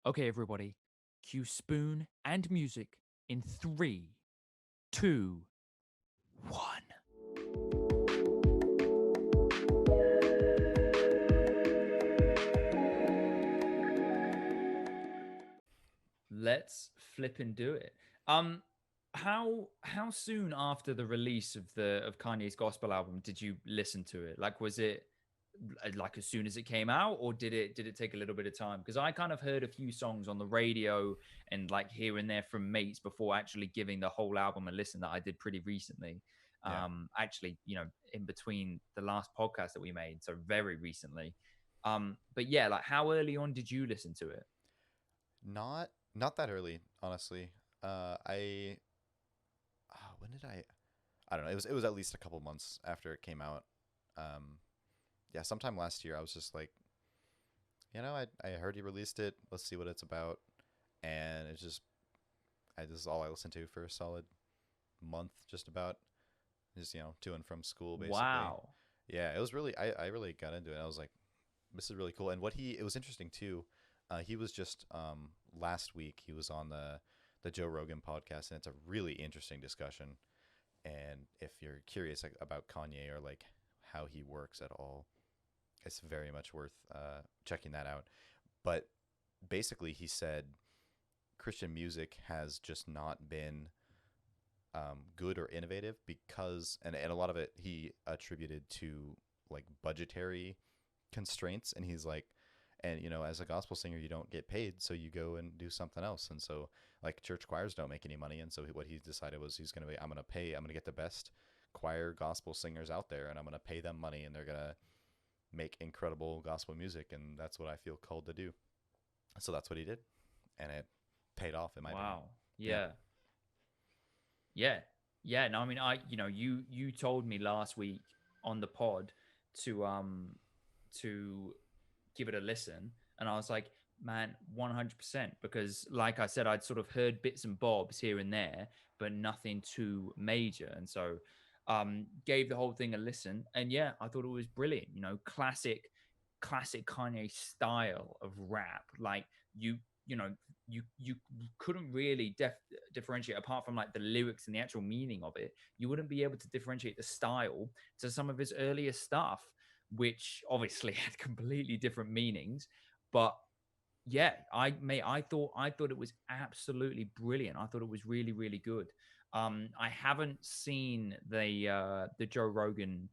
Okay, everybody, cue spoon and music in three, two, one. Let's flip and do it. Um, how soon after the release of Kanye's gospel album did you listen to it? Like, was it like as soon as it came out, or did it take a little bit of time? Because I kind of heard a few songs on the radio and like here and there from mates before actually giving the whole album a listen. That I did pretty recently. Yeah. Actually, in between the last podcast that we made, so very recently. But yeah, like how early on did you listen to it? Not that early, honestly. I when did I don't know. It was at least a couple months after it came out. Um, yeah, sometime last year I was just like, I heard he released it. Let's see what it's about. And it's just this is all I listened to for a solid month just about. Just, to and from school basically. Wow. Yeah, it was really I really got into it. I was like, this is really cool. And it was interesting too. He was just last week he was on the Joe Rogan podcast, and it's a really interesting discussion. And if you're curious about Kanye or like how he works at all, it's very much worth checking that out. But basically, he said Christian music has just not been good or innovative because, and a lot of it he attributed to like budgetary constraints. And he's like, and as a gospel singer you don't get paid, so you go and do something else. And so like church choirs don't make any money, and so what he decided was I'm gonna get the best choir gospel singers out there, and I'm gonna pay them money, and they're gonna make incredible gospel music, and that's what I feel called to do. So that's what he did, and it paid off in my opinion. Wow. Yeah. Yeah. Yeah. Yeah. No, I mean, you told me last week on the pod to to give it a listen, and I was like, man, 100%, because like I said, I'd sort of heard bits and bobs here and there, but nothing too major. And so gave the whole thing a listen, and yeah, I thought it was brilliant. Classic Kanye style of rap. Like you know you couldn't really differentiate apart from like the lyrics and the actual meaning of it. You wouldn't be able to differentiate the style to some of his earlier stuff, which obviously had completely different meanings. But yeah, I thought it was absolutely brilliant. I thought it was really, really good. I haven't seen the Joe Rogan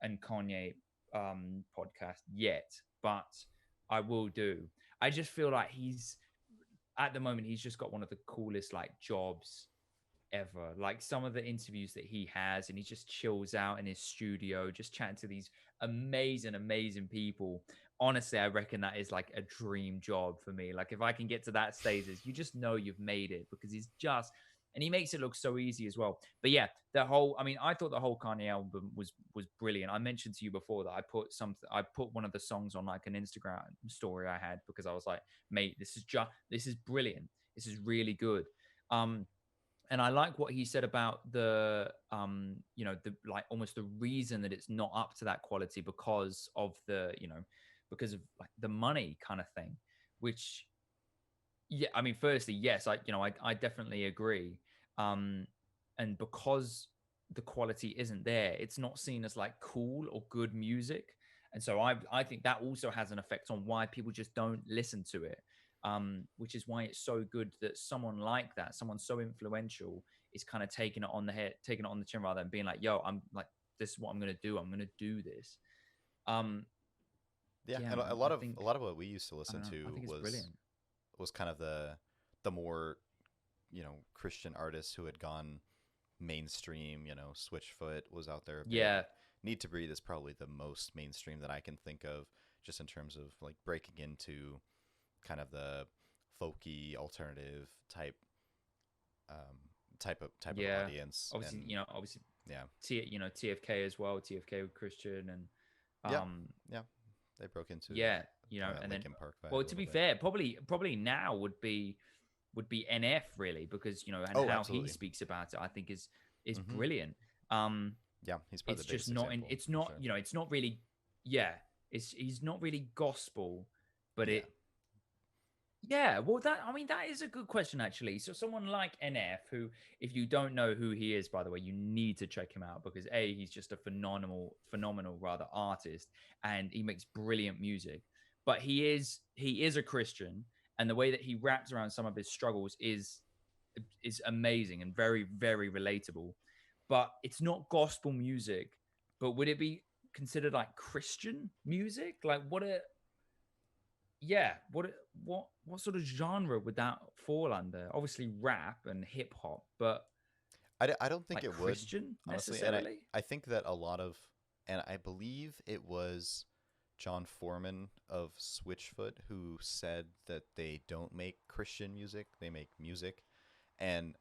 and Kanye podcast yet, but I will do. I just feel like he's at the moment he's just got one of the coolest like jobs ever. Like some of the interviews that he has, and he just chills out in his studio, just chatting to these amazing, amazing people. Honestly, I reckon that is like a dream job for me. Like if I can get to that status, you just know you've made it because he's just and he makes it look so easy as well. But yeah, I mean, I thought the whole Kanye album was brilliant. I mentioned to you before that I put one of the songs on like an Instagram story I had because I was like, mate, this is brilliant. This is really good. Um, and I like what he said about the like almost the reason that it's not up to that quality because of because of like the money kind of thing, which yeah, I mean, firstly, yes, I definitely agree. Um, and because the quality isn't there, it's not seen as like cool or good music. And so I think that also has an effect on why people just don't listen to it. Which is why it's so good that someone like that, someone so influential, is kind of taking it on the head, taking it on the chin rather than being like, yo, I'm like, this is what I'm gonna do. I'm gonna do this. Um, Yeah, yeah, and a man. lot of what we used to I listen don't know. I to think it's brilliant. was kind of the more Christian artists who had gone mainstream. Switchfoot was out there a bit. Yeah, Need to Breathe is probably the most mainstream that I can think of, just in terms of like breaking into kind of the folky alternative type of yeah. audience. Obviously, And obviously yeah, TFK as well, TFK with Christian and yeah, um yeah, they broke into yeah, kind of that and then Linkin Park vibe well, a to little be bit. fair, probably now would be NF really because and Oh, how he absolutely. speaks about it I think is Hmm. brilliant. Um Yeah, he's probably it's the just biggest not in example it's for not, sure. it's not really, yeah, it's he's not really gospel, but Yeah, Yeah, well, that is a good question actually. So someone like NF, who, if you don't know who he is, by the way, you need to check him out because a, he's just a phenomenal rather artist, and he makes brilliant music. But he is a Christian, and the way that he raps around some of his struggles is amazing and very relatable. But it's not gospel music. But would it be considered like Christian music? Like what a yeah, what sort of genre would that fall under? Obviously rap and hip hop, but I don't think like it would, Christian honestly. And necessarily? I think that a lot of, and I believe it was John Foreman of Switchfoot who said that they don't make Christian music, they make music. And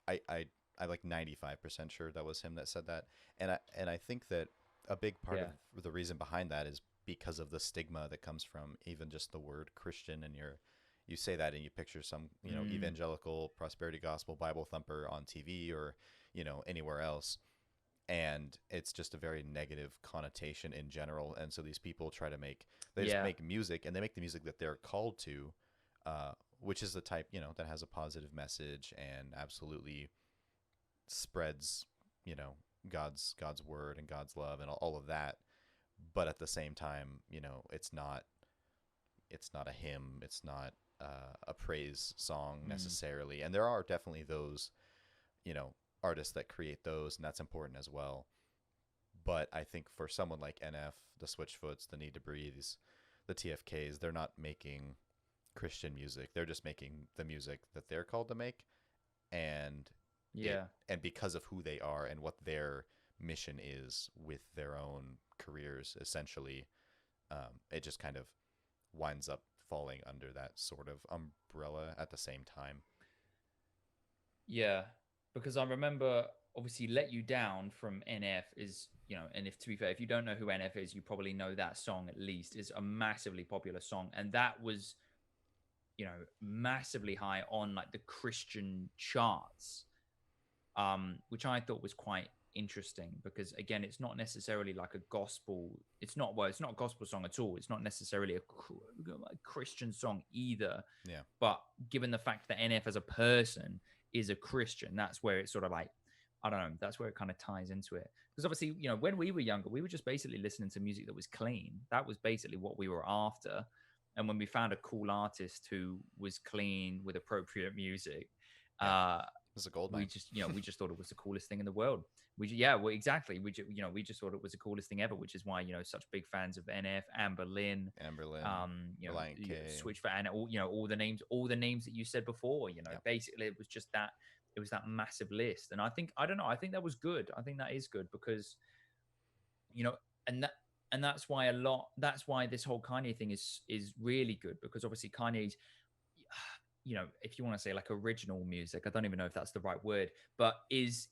I, I, I'm like 95% sure that was him that said that. And I think that a big part of Yeah. the reason behind that is because of the stigma that comes from even just the word Christian, and you say that and you picture some, Mm, evangelical prosperity gospel Bible thumper on TV or, anywhere else. And it's just a very negative connotation in general. And so these people they just yeah. make music, and they make the music that they're called to, which is the type, that has a positive message and absolutely spreads, you know, God's word and God's love and all of that. But at the same time, it's not a hymn, it's not a praise song Mm, necessarily. And there are definitely those, you know, artists that create those, and that's important as well. But I think for someone like NF, the Switchfoots, the Need to Breathes, the TFKs, they're not making Christian music. They're just making the music that they're called to make, and it yeah. and because of who they are and what their mission is with their own careers, essentially, it just kind of winds up falling under that sort of umbrella at the same time. Yeah. Because I remember obviously Let You Down from NF is, and if to be fair, if you don't know who NF is, you probably know that song at least, is a massively popular song. And that was, massively high on like the Christian charts, which I thought was quite interesting because again, it's not necessarily like a gospel. It's not a gospel song at all. It's not necessarily a Christian song either. Yeah, But given the fact that NF as a person is a Christian, that's where it's sort of like, I don't know, that's where it kind of ties into it. Because obviously, when we were younger, we were just basically listening to music that was clean. That was basically what we were after. And when we found a cool artist who was clean with appropriate music, yeah, uh, this is a gold we mine. just, we just thought it was the coolest thing in the world. Yeah, well, exactly. We just thought it was the coolest thing ever, which is why, such big fans of NF, Amber Lynn, Amberlin, Reliant K. Switch for, and all the names that you said before. Yeah, Basically, it was that massive list, and I don't know, I think that was good. I think that is good because you know, and that and that's why this whole Kanye thing is really good because obviously Kanye's, if you want to say like original music, I don't even know if that's the right word, but is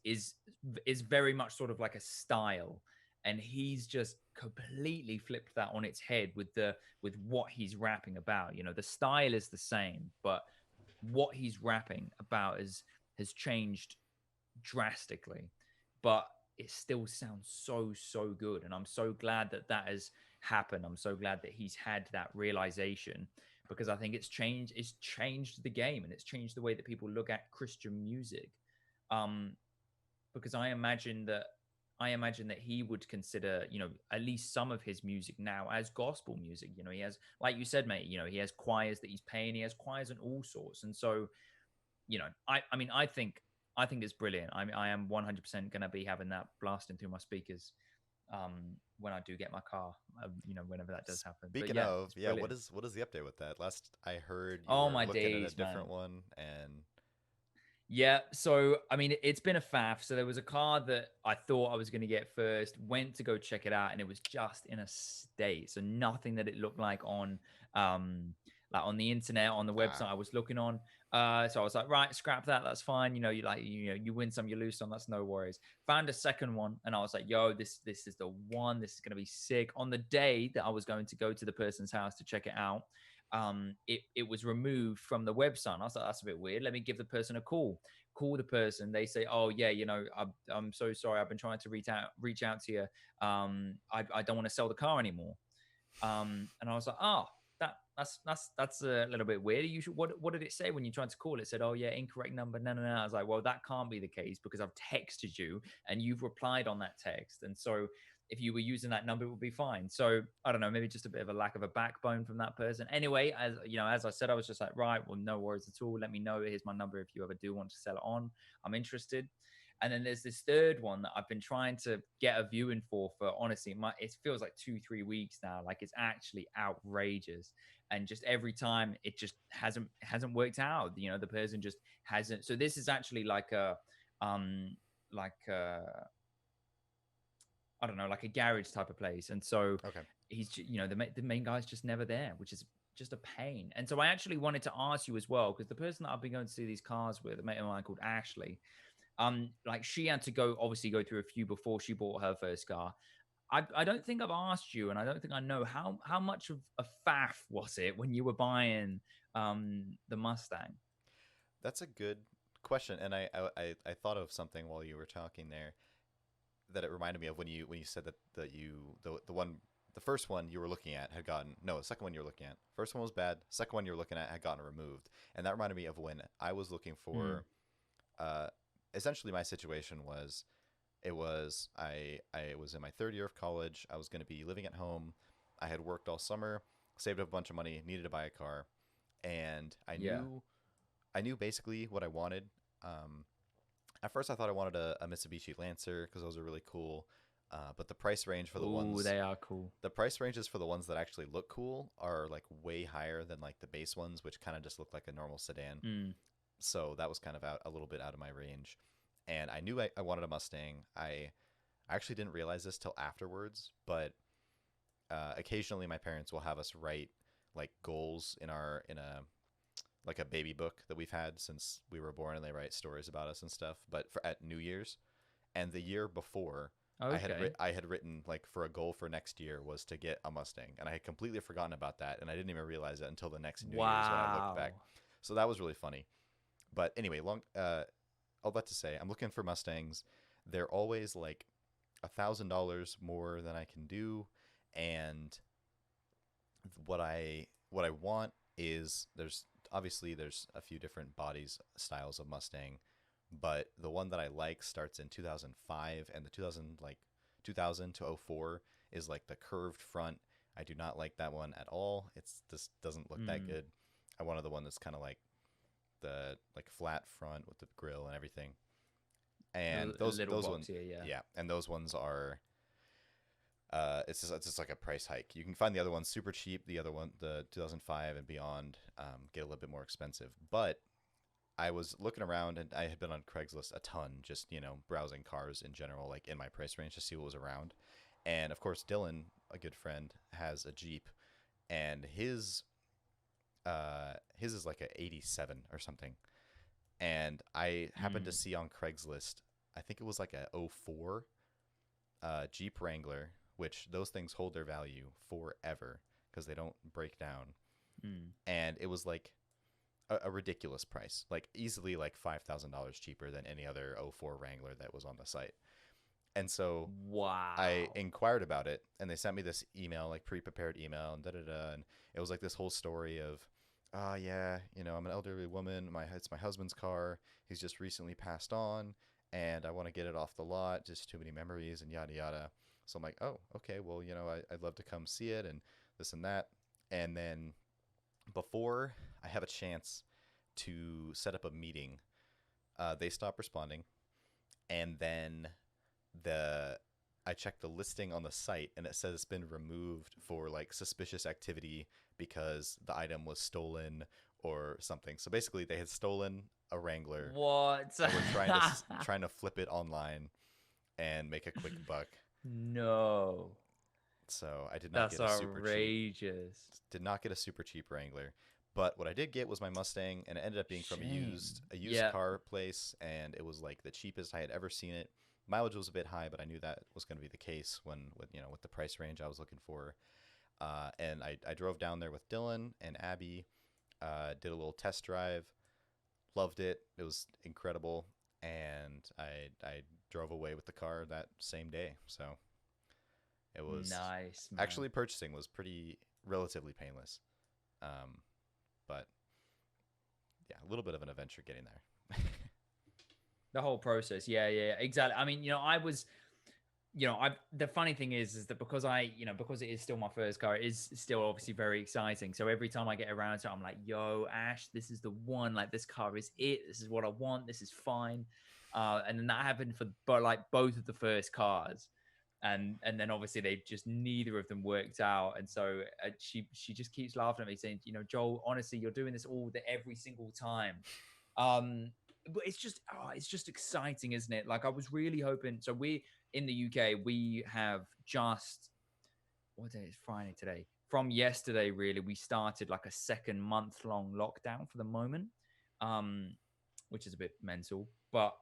very much sort of like a style, and he's just completely flipped that on its head with what he's rapping about. The style is the same, but what he's rapping about has changed drastically, but it still sounds so good, and I'm so glad that that has happened. I'm so glad that he's had that realization because I think it's changed the game, and it's changed the way that people look at Christian music. um because I imagine that he would consider, at least some of his music now as gospel music. He has, like you said, mate, he has choirs that he's paying, he has choirs and all sorts. And so, I mean, I think it's brilliant. I am 100% going to be having that blasting through my speakers when I do get my car, whenever that does happen. But Speaking yeah, of, it's yeah, brilliant. what is the update with that? Last I heard, you Oh were my looking at a days, man. different one, and Yeah, so I mean, it's been a faff. So there was a car that I thought I was going to get first, went to go check it out, and it was just in a state. So nothing that it looked um, like on the internet, on the website ah, I was looking on. So I was like, right, scrap that. That's fine. You win some, you lose some. That's no worries. Found a second one, and I was like, yo, this is the one. This is going to be sick. On the day that I was going to go to the person's house to check it out, it was removed from the website. And I was like, that's a bit weird. Let me give the person a call. Call the person. They say, oh yeah, I'm so sorry. I've been trying to reach out to you. I don't want to sell the car anymore. And I was like, oh, that's a little bit weird. You should, what did it say when you tried to call? It said, "Oh yeah, incorrect number." No, no, no. I was like, "Well, that can't be the case because I've texted you and you've replied on that text." And so, if you were using that number, it would be fine. So I don't know, maybe just a bit of a lack of a backbone from that person. Anyway, as you know, as I said, I was just like, right, well, no worries at all. Let me know. Here's my number if you ever do want to sell it on. I'm interested. And then there's this third one that I've been trying to get a viewing for honestly, it feels like 2-3 weeks now. Like it's actually outrageous, and just every time it just hasn't worked out. You know, the person just hasn't. So this is actually like a like I don't know, like a garage type of place, and so Okay. he's you know the main guy's just never there, which is just a pain. And so I actually wanted to ask you as well because the person that I've been going to see these cars with, a mate of mine called Ashley, like she had to go obviously go through a few before she bought her first car. I don't think I've asked you, and I don't think I know how much of a faff was it when you were buying the Mustang? That's a good question, and I thought of something while you were talking there that it reminded me of when you said that you the one the first one you were looking at had gotten no the second one you were looking at first one was bad, second one you were looking at had gotten removed, and that reminded me of when I was looking Mm, for uh essentially my situation was I was in my third year of college. I was going to be living at home. I had worked all summer, saved up a bunch of money, needed to buy a car, and yeah. I knew basically what I wanted. Um, at first, I thought I wanted a Mitsubishi Lancer because those are really cool. But Oh, they are cool. the price ranges for the ones that actually look cool are like way higher than like the base ones, which kind of just look like a normal sedan. Mm, So that was kind of out a little bit out of my range. And I knew I wanted a Mustang. I actually didn't realize this till afterwards, but occasionally my parents will have us write like goals in a like a baby book that we've had since we were born, and they write stories about us and stuff. But for at New Year's, and the year before, okay. I had written like for a goal for next year was to get a Mustang, and I had completely forgotten about that, and I didn't even realize it until the next New Year's when I looked back. Wow. So that was really funny. But anyway, all that to say, I'm looking for Mustangs. They're always like $1,000 more than I can do, and what I want is there's a few different bodies styles of Mustang, but the one that I like starts in 2005, and the 2000 to '04 is like the curved front. I do not like that one at all. It's just doesn't look that Mm, good. I wanted the one that's kind of like the like flat front with the grill and everything. And a little those ones, boxier, yeah. yeah, and those ones are it's just like a price hike. You can find the other ones super cheap. The other one, the 2005 and beyond, get a little bit more expensive. But I was looking around, and I had been on Craigslist a ton, just browsing cars in general, like in my price range to see what was around. And of course, Dylan, a good friend, has a Jeep, and his is like a '87 or something. And I happened to Mm, see on Craigslist, I think it was like a '04 Jeep Wrangler, which those things hold their value forever because they don't break down. mm. And it was like a ridiculous price, like easily like $5,000 cheaper than any other '04 Wrangler that was on the site. And so I Wow. inquired about it, and they sent me this email, like pre-prepared email, and da da da. And it was like this whole story of, yeah, I'm an elderly woman. It's my husband's car. He's just recently passed on, and I want to get it off the lot. Just too many memories and yada yada. So I'm like, oh, okay, well, I'd love to come see it and this and that. And then before I have a chance to set up a meeting, they stop responding, and then the I checked the listing on the site, and it says it's been removed for like suspicious activity because the item was stolen or something. So basically, they had stolen a Wrangler What? and were trying to flip it online and make a quick buck. No. So I That's outrageous. did not get a super cheap Wrangler. But what I did get was my Mustang, and it ended up being from Shame. a used Yeah. car place, and it was like the cheapest I had ever seen it. Mileage was a bit high, but I knew that was going to be the case with the price range I was looking for. And I drove down there with Dylan and Abby, did a little test drive, loved it. It was incredible, and I drove away with the car that same day. So it was Nice, man. actually purchasing was pretty relatively painless. But yeah, a little bit of an adventure getting there. The whole process. Yeah, yeah, exactly. I mean, I the funny thing is that because because it is still my first car, it is still obviously very exciting. So every time I get around to it, I'm like, yo, Ash, this is the one. Like, this car is it. This is what I want. This is fine. And then that happened for both of the first cars. And then obviously they just neither of them worked out. And so she just keeps laughing at me saying, Joel, honestly, you're doing this every single time. But it's just exciting, isn't it? Like, I was really hoping. So we in the UK, we have just, what day is Friday today? From yesterday, really, we started like a second month-long lockdown for the moment, which is a bit mental. But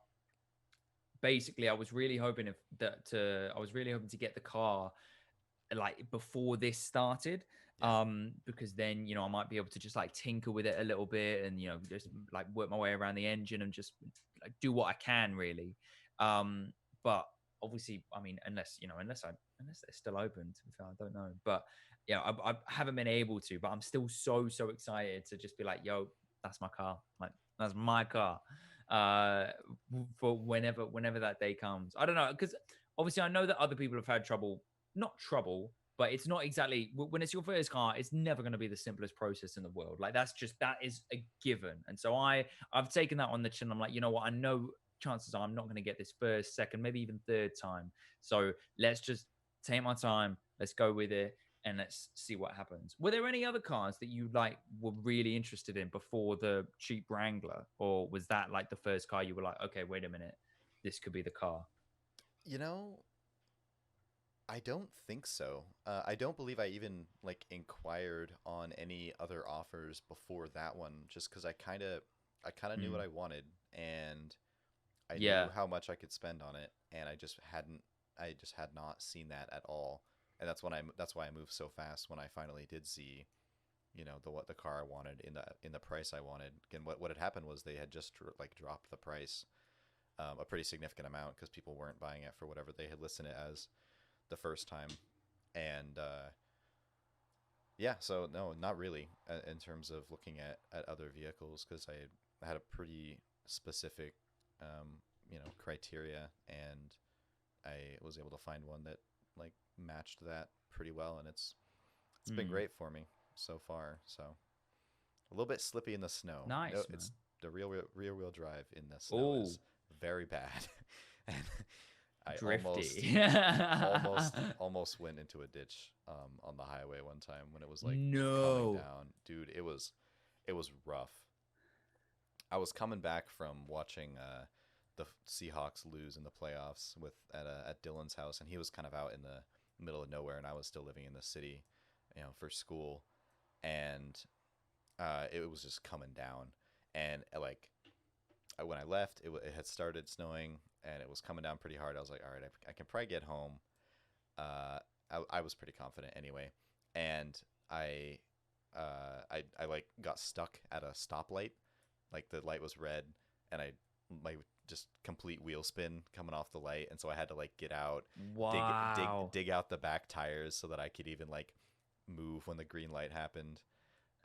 basically, I was really hoping to get the car like before this started, Yeah. because then I might be able to just like tinker with it a little bit, and just like work my way around the engine and just like do what I can, really. But obviously, I mean, unless they're still open, to be fair, I don't know. But yeah, I haven't been able to, but I'm still so excited to just be like, yo, that's my car. Like, that's my car. uh for whenever that day comes. I don't know, because obviously I know that other people have had not trouble, but it's not exactly, when it's your first car, it's never going to be the simplest process in the world. Like, that is a given. And so I've taken that on the chin. I'm like, you know what, I know chances are I'm not going to get this first, second, maybe even third time. So let's just take my time, let's go with it, and let's see what happens. Were there any other cars that you like were really interested in before the cheap Wrangler, or was that like the first car you were like, okay, wait a minute, this could be the car? You know, I don't think so. I don't believe I even like inquired on any other offers before that one, just because I kind of knew what Mm, I wanted, and I knew yeah. how much I could spend on it, and I just had not seen that at all, and that's why I moved so fast when I finally did see, the car I wanted in the price I wanted. Again, what had happened was they had just like dropped the price, a pretty significant amount because people weren't buying it for whatever they had listed it as the first time, and yeah, so no, not really, in terms of looking at other vehicles, because I had a pretty specific, criteria, and I was able to find one that like matched that pretty well, and it's been Mm. great for me so far. So a little bit slippy in the snow. No, Nice, it's man. the rear wheel drive in the snow Oh, is very bad, and I drifty. almost went into a ditch, on the highway one time when it was like coming No. down. Dude, it was rough. I was coming back from watching, the Seahawks lose in the playoffs at Dylan's house, and he was kind of out in the middle of nowhere, and I was still living in the city, for school, and it was just coming down, and like when I left, it had started snowing, and it was coming down pretty hard. I was like, all right, I can probably get home. I was pretty confident anyway, and I like got stuck at a stoplight, like the light was red, and my just complete wheel spin coming off the light, and so I had to like get out, Wow. dig out the back tires so that I could even like move when the green light happened.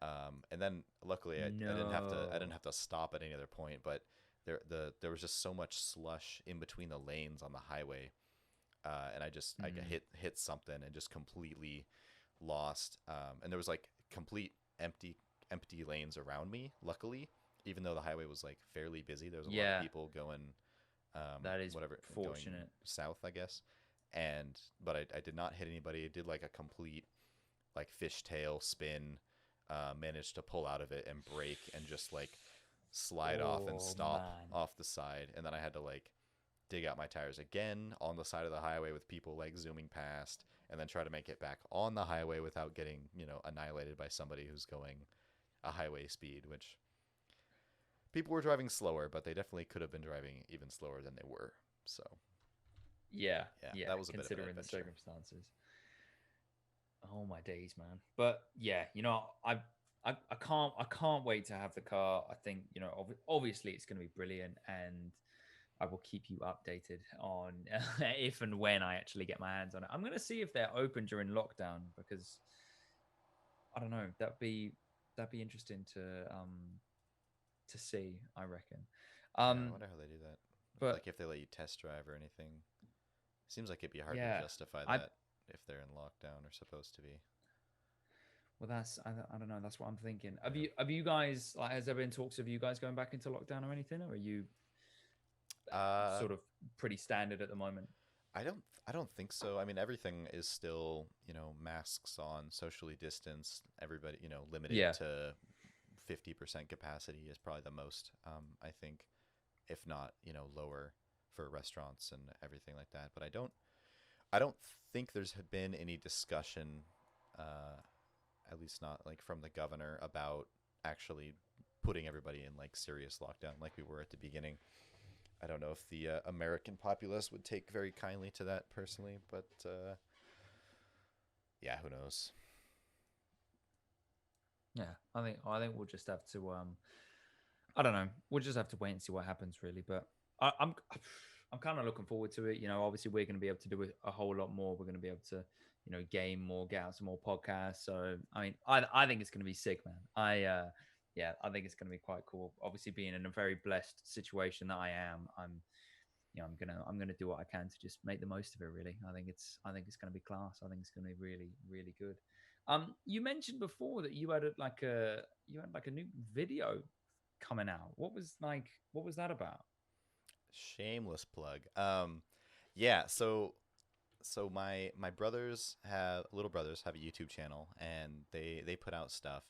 And then luckily I didn't No. have to stop at any other point, but there was just so much slush in between the lanes on the highway, and I got Mm. hit something and just completely lost. And there was like complete empty lanes around me. Luckily, even though the highway was like fairly busy, there was a lot of Yeah, people going, that is going fortunate. south, I guess. And but I did not hit anybody. I did like a complete like fishtail spin, managed to pull out of it and brake and just like slide off and Oh, stop man. off the side, and then I had to like dig out my tires again on the side of the highway with people like zooming past, and then try to make it back on the highway without getting, annihilated by somebody who's going a highway speed, which people were driving slower, but they definitely could have been driving even slower than they were. So Yeah, yeah, yeah, that was a bit of an considering the adventure. circumstances. Oh my days, man. But yeah, I can't wait to have the car. I think, obviously it's going to be brilliant, and I will keep you updated on if and when I actually get my hands on it. I'm going to see if they're open during lockdown, because I don't know, that'd be. that'd be interesting to see, I reckon. Yeah, I Um, wonder how they do that. but Like if they let you test drive or anything. Seems like it'd be hard to yeah, justify I that if they're in lockdown or supposed to be. well, I don't know. That's what I'm thinking. Yeah. Have you guys like has there been talks of you guys going back into lockdown or anything, or are you Uh, sort of pretty standard at the moment? I don't think so. I mean, everything is still, masks on, socially distanced, everybody, limited Yeah, to 50% capacity is probably the most, I think, if not, lower for restaurants and everything like that. But I don't think there's been any discussion, uh, at least not like from the governor, about actually putting everybody in like serious lockdown like we were at the beginning. I don't know if the American populace would take very kindly to that personally, but yeah, who knows? yeah. I think we'll just have to I don't know. We'll just have to wait and see what happens, really. But I'm kind of looking forward to it. You know, obviously we're going to be able to do a whole lot more. We're going to be able to, game more, get out some more podcasts. So I mean, I think it's going to be sick, man. Yeah, I think it's going to be quite cool. Obviously, being in a very blessed situation that I am, I'm gonna do what I can to just make the most of it. Really, I think it's gonna be class. I think it's gonna be really, really good. You mentioned before that you had like a new video coming out. What was that about? Shameless plug. Yeah. So my little brothers have a YouTube channel, and they put out stuff,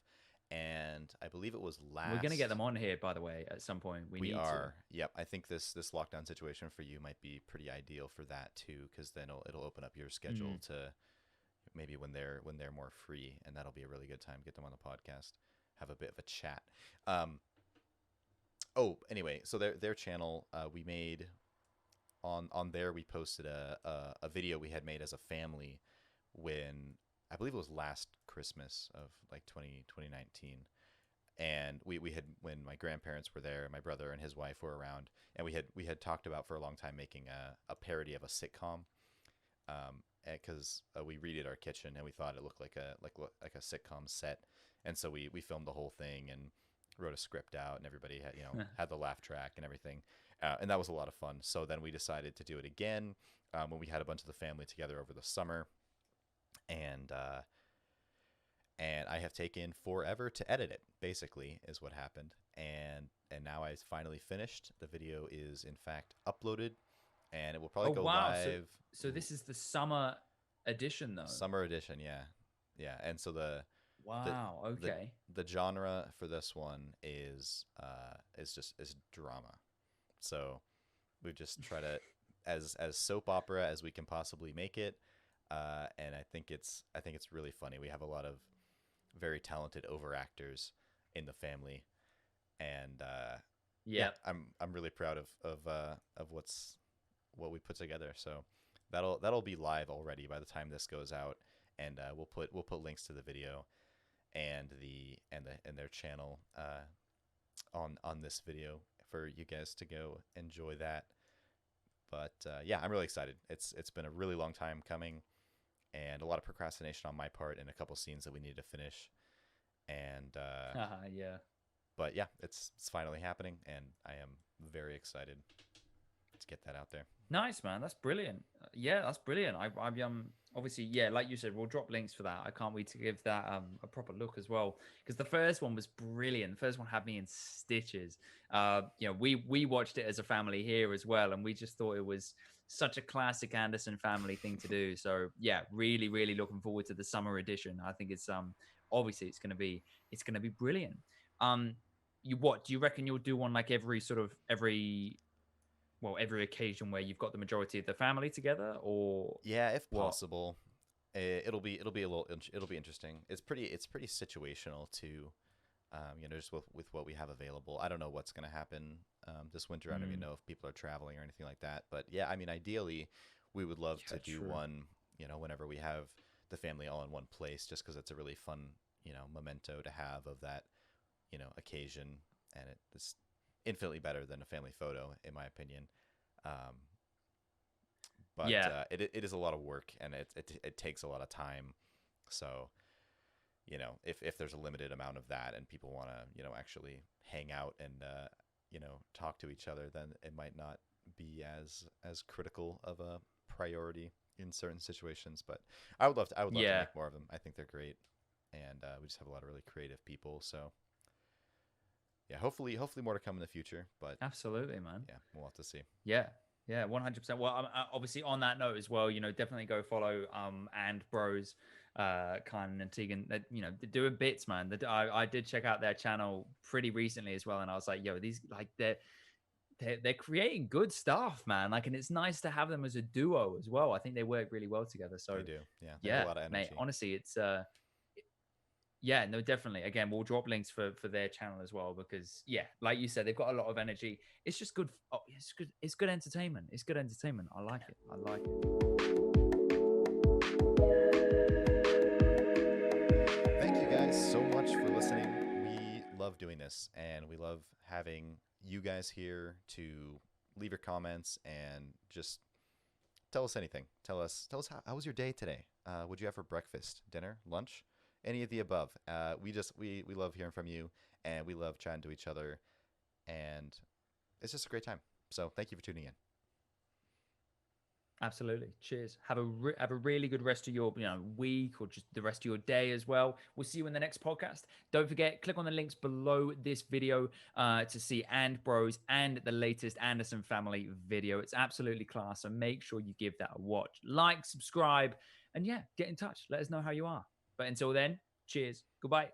and I believe it was We're gonna get last. them on here, by the way, at some point. We We need to. are. Yep. I think this lockdown situation for you might be pretty ideal for that too, because then it'll open up your schedule Mm. to maybe when they're more free, and that'll be a really good time to get them on the podcast, have a bit of a chat. Um, oh, anyway, so their channel, we made on there. We posted a video we had made as a family when I believe it was last Christmas of like 2019. And we had, when my grandparents were there, my brother and his wife were around, and we had talked about for a long time making a parody of a sitcom, because we redid our kitchen and we thought it looked like a sitcom set, and so we filmed the whole thing and wrote a script out, and everybody had had the laugh track and everything, and that was a lot of fun. So then we decided to do it again, when we had a bunch of the family together over the summer, and I have taken forever to edit it. Basically, is what happened, and now I finally finished. The video is in fact uploaded, and it will probably Oh go wow! live. So this is the summer edition, though. Summer edition, yeah, yeah. And so the Wow. the Okay. the genre for this one is drama. So we just try to, as soap opera as we can possibly make it, and I think it's really funny. We have a lot of very talented overactors in the family, and yeah, Yeah. I'm really proud of what we put together. So that'll be live already by the time this goes out, and we'll put links to the video and their channel, on this video for you guys to go enjoy that. But yeah, I'm really excited. It's been a really long time coming, and a lot of procrastination on my part, and a couple scenes that we needed to finish. And Yeah. but yeah, it's finally happening, and I am very excited to get that out there. Nice, man. That's brilliant. Yeah, that's brilliant. I obviously, yeah, like you said, we'll drop links for that. I can't wait to give that a proper look as well, because the first one was brilliant. The first one had me in stitches. We watched it as a family here as well, and we just thought it was such a classic Anderson family thing to do. So yeah, really, really looking forward to the summer edition. I think it's obviously it's gonna be brilliant. Um, you what do you reckon you'll do on like every occasion where you've got the majority of the family together, or Yeah, if what? possible, it'll be interesting. It's pretty situational too. Just with what we have available. I don't know what's going to happen, this winter. I don't even Mm, know if people are traveling or anything like that. But yeah, I mean, ideally, we would love yeah, to do true. one, whenever we have the family all in one place, just because it's a really fun, memento to have of that, occasion. And it's infinitely better than a family photo, in my opinion. Um, but Yeah, it is a lot of work, and it takes a lot of time. So you know, if there's a limited amount of that and people want to, you know, actually hang out and you know, talk to each other, then it might not be as critical of a priority in certain situations. But I would love to Yeah, make more of them. I think they're great, and we just have a lot of really creative people. So yeah, hopefully more to come in the future. But absolutely, man. yeah, we'll have to see. Yeah, yeah, 100%. Well, obviously on that note as well, you know, definitely go follow and bros, Khan and Tegan. That, you know, they're doing bits, man. That I did check out their channel pretty recently as well, and I was like, yo, these like they're creating good stuff, man. Like, and it's nice to have them as a duo as well. I think they work really well together. They So do, yeah. They have a yeah, lot of mate. energy. Honestly, it's yeah, no, definitely. Again, we'll drop links for their channel as well because yeah, like you said, they've got a lot of energy. It's just good. Oh, it's good. It's good entertainment. It's good entertainment. I like it. I like Thank you guys so much for listening. We love doing this, and we love having you guys here to leave your comments and just tell us anything. Tell us how was your day today? What'd you have for breakfast, dinner, lunch, any of the above? We love hearing from you, and we love chatting to each other, and it's just a great time. So thank you for tuning in. Absolutely. Cheers. Have a really good rest of your week or just the rest of your day as well. We'll see you in the next podcast. Don't forget, click on the links below this video to see And Bros and the latest Anderson family video. It's absolutely class. So make sure you give that a watch. Like, subscribe, and yeah, get in touch. Let us know how you are. But until then, cheers. Goodbye.